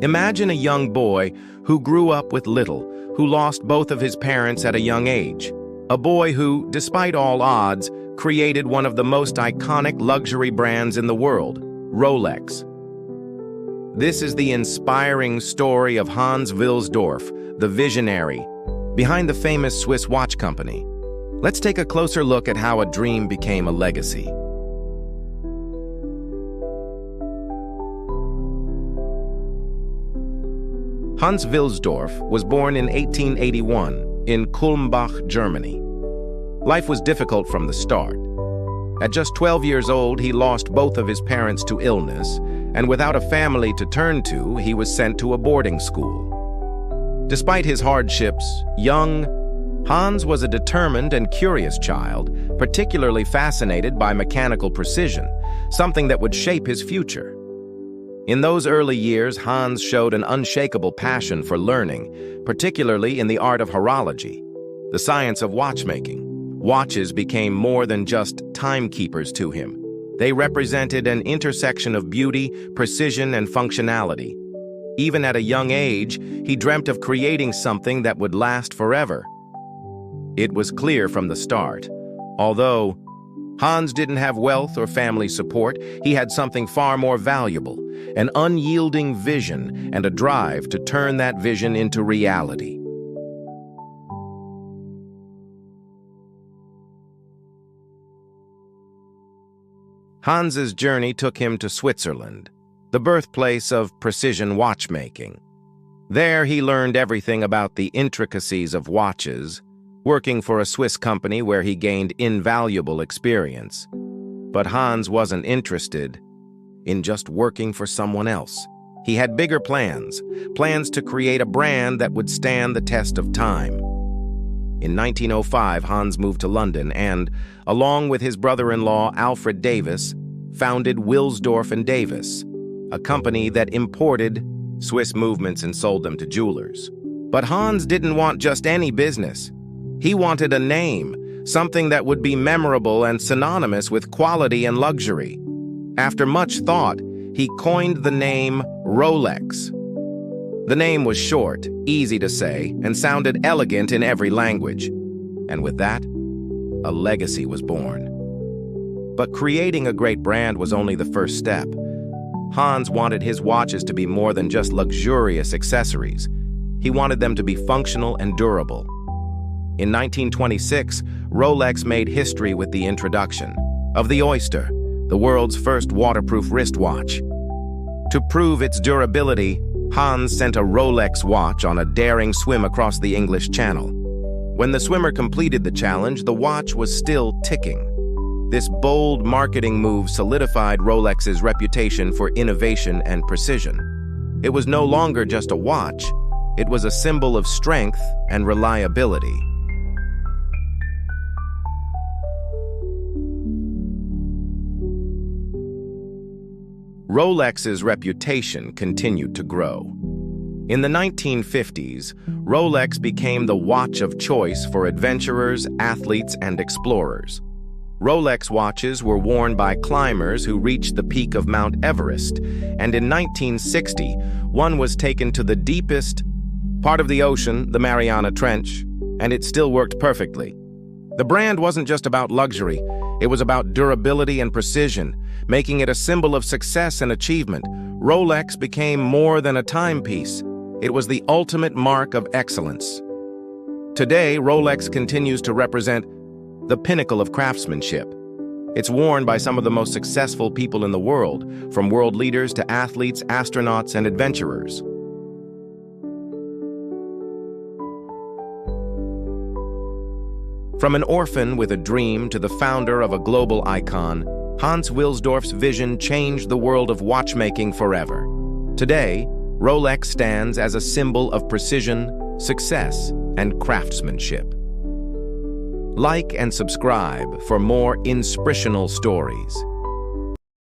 Imagine a young boy who grew up with little, who lost both of his parents at a young age. A boy who, despite all odds, created one of the most iconic luxury brands in the world, Rolex. This is the inspiring story of Hans Wilsdorf, the visionary, behind the famous Swiss watch company. Let's take a closer look at how a dream became a legacy. Hans Wilsdorf was born in 1881 in Kulmbach, Germany. Life was difficult from the start. At just 12 years old, he lost both of his parents to illness, and without a family to turn to, he was sent to a boarding school. Despite his hardships, young Hans was a determined and curious child, particularly fascinated by mechanical precision, something that would shape his future. In those early years, Hans showed an unshakable passion for learning, particularly in the art of horology, the science of watchmaking. Watches became more than just timekeepers to him. They represented an intersection of beauty, precision, and functionality. Even at a young age, he dreamt of creating something that would last forever. It was clear from the start. Although Hans didn't have wealth or family support, he had something far more valuable, an unyielding vision and a drive to turn that vision into reality. Hans's journey took him to Switzerland, the birthplace of precision watchmaking. There he learned everything about the intricacies of watches, working for a Swiss company where he gained invaluable experience. But Hans wasn't interested in just working for someone else. He had bigger plans to create a brand that would stand the test of time. In 1905, Hans moved to London and, along with his brother-in-law Alfred Davis, founded Wilsdorf and Davis, a company that imported Swiss movements and sold them to jewelers. But Hans didn't want just any business. He wanted a name, something that would be memorable and synonymous with quality and luxury. After much thought, he coined the name Rolex. The name was short, easy to say, and sounded elegant in every language. And with that, a legacy was born. But creating a great brand was only the first step. Hans wanted his watches to be more than just luxurious accessories. He wanted them to be functional and durable. In 1926, Rolex made history with the introduction of the Oyster, the world's first waterproof wristwatch. To prove its durability, Hans sent a Rolex watch on a daring swim across the English Channel. When the swimmer completed the challenge, the watch was still ticking. This bold marketing move solidified Rolex's reputation for innovation and precision. It was no longer just a watch, it was a symbol of strength and reliability. Rolex's reputation continued to grow. In the 1950s, Rolex became the watch of choice for adventurers, athletes, and explorers. Rolex watches were worn by climbers who reached the peak of Mount Everest, and in 1960, one was taken to the deepest part of the ocean, the Mariana Trench, and it still worked perfectly. The brand wasn't just about luxury, it was about durability and precision, making it a symbol of success and achievement. Rolex became more than a timepiece. It was the ultimate mark of excellence. Today, Rolex continues to represent the pinnacle of craftsmanship. It's worn by some of the most successful people in the world, from world leaders to athletes, astronauts, and adventurers. From an orphan with a dream to the founder of a global icon, Hans Wilsdorf's vision changed the world of watchmaking forever. Today, Rolex stands as a symbol of precision, success, and craftsmanship. Like and subscribe for more inspirational stories.